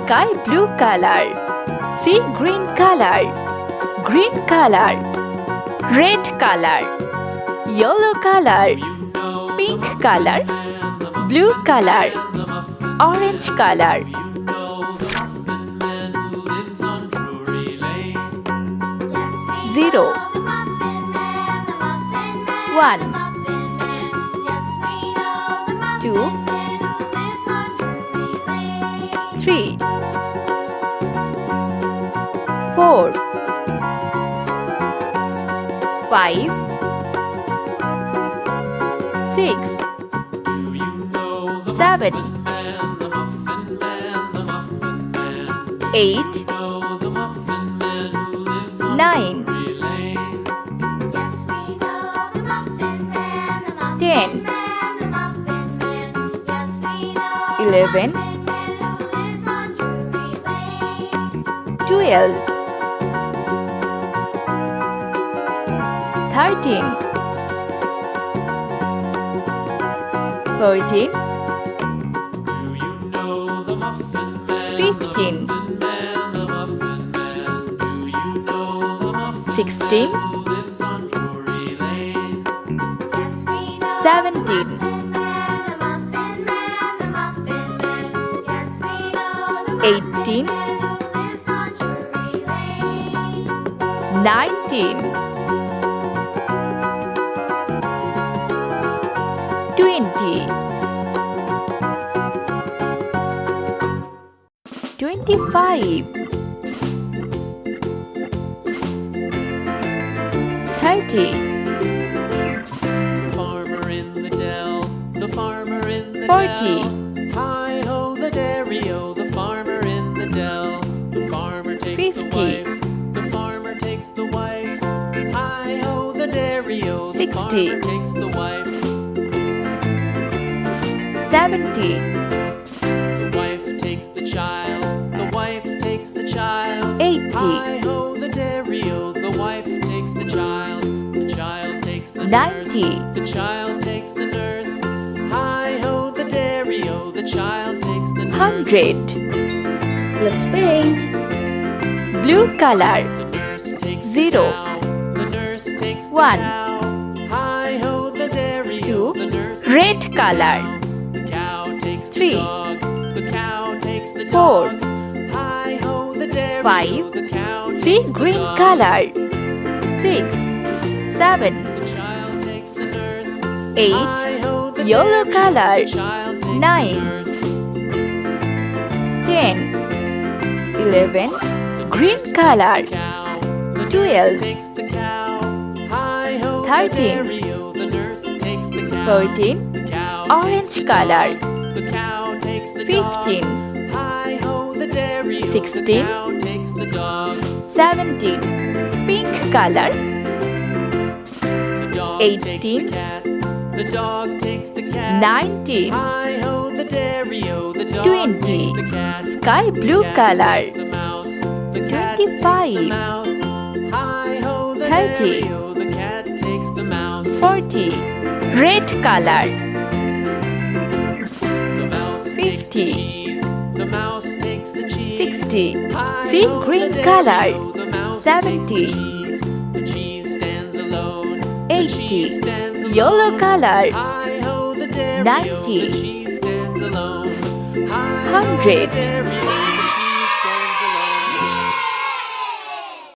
sky blue color, sea green color, green color, red color, yellow color, pink color, blue color, orange color. 0 1 2 3 4 5 6 7 8 9 10 11 12 13 14 15 16 17 18 19 20 25 30 Farmer in the dell, the farmer in the 40 dell. Hi-ho the dairy-o, the farmer in the dell. The farmer takes 50 the wife, the farmer takes the wife. Hi-ho the dairy-o, the 60 farmer takes the wife. 70 The wife takes the child, the wife takes the child. 80 Hi-ho the dairy-o, the wife takes the child. The child takes the 90 nurse, the child takes the nurse. Hi-ho the dairy-o, the child takes the nurse. 100 Let's paint. blue color The nurse takes 0 the cow, the nurse takes the 1 cow. Hi-ho the dairy-o, 2 the nurse red takes the color cow. The cow takes 3 the dog, the cow takes the 4 dog. Hi-ho the dairy-o, 5 the cow sea takes the green dog. color 6 7 The child takes the nurse. 8 Hi-ho the yellow dairy-o, color the child takes 9 the nurse. 10 11 green color Cow, the 12 nurse takes the cow. Hi-ho the 13 dairy-o, the nurse takes the cow. 14 The cow orange takes the color dog. The cow takes the 15 dog. Hi-ho the dairy-o, 16 the cow takes the dog. 17 pink color The dog 18 takes the cat. The dog takes the cat. 19 Hi-ho the dairy-o, the dog 20 takes the cat. sky blue The cat color takes the mouse. The cat takes 25 the mouse. Hi-ho the 30 dairy-o, the cat takes the mouse. 40 red color The mouse takes the 50 cheese. The mouse takes the cheese. 60 Hi-ho sea the green dairy-o, color the mouse 70 takes the cheese. The cheese stands alone. The 80 cheese stands alone. yellow color Hi-ho the dairy-o, 90 the cheese stands alone. Hi-ho the 100 dairy-o,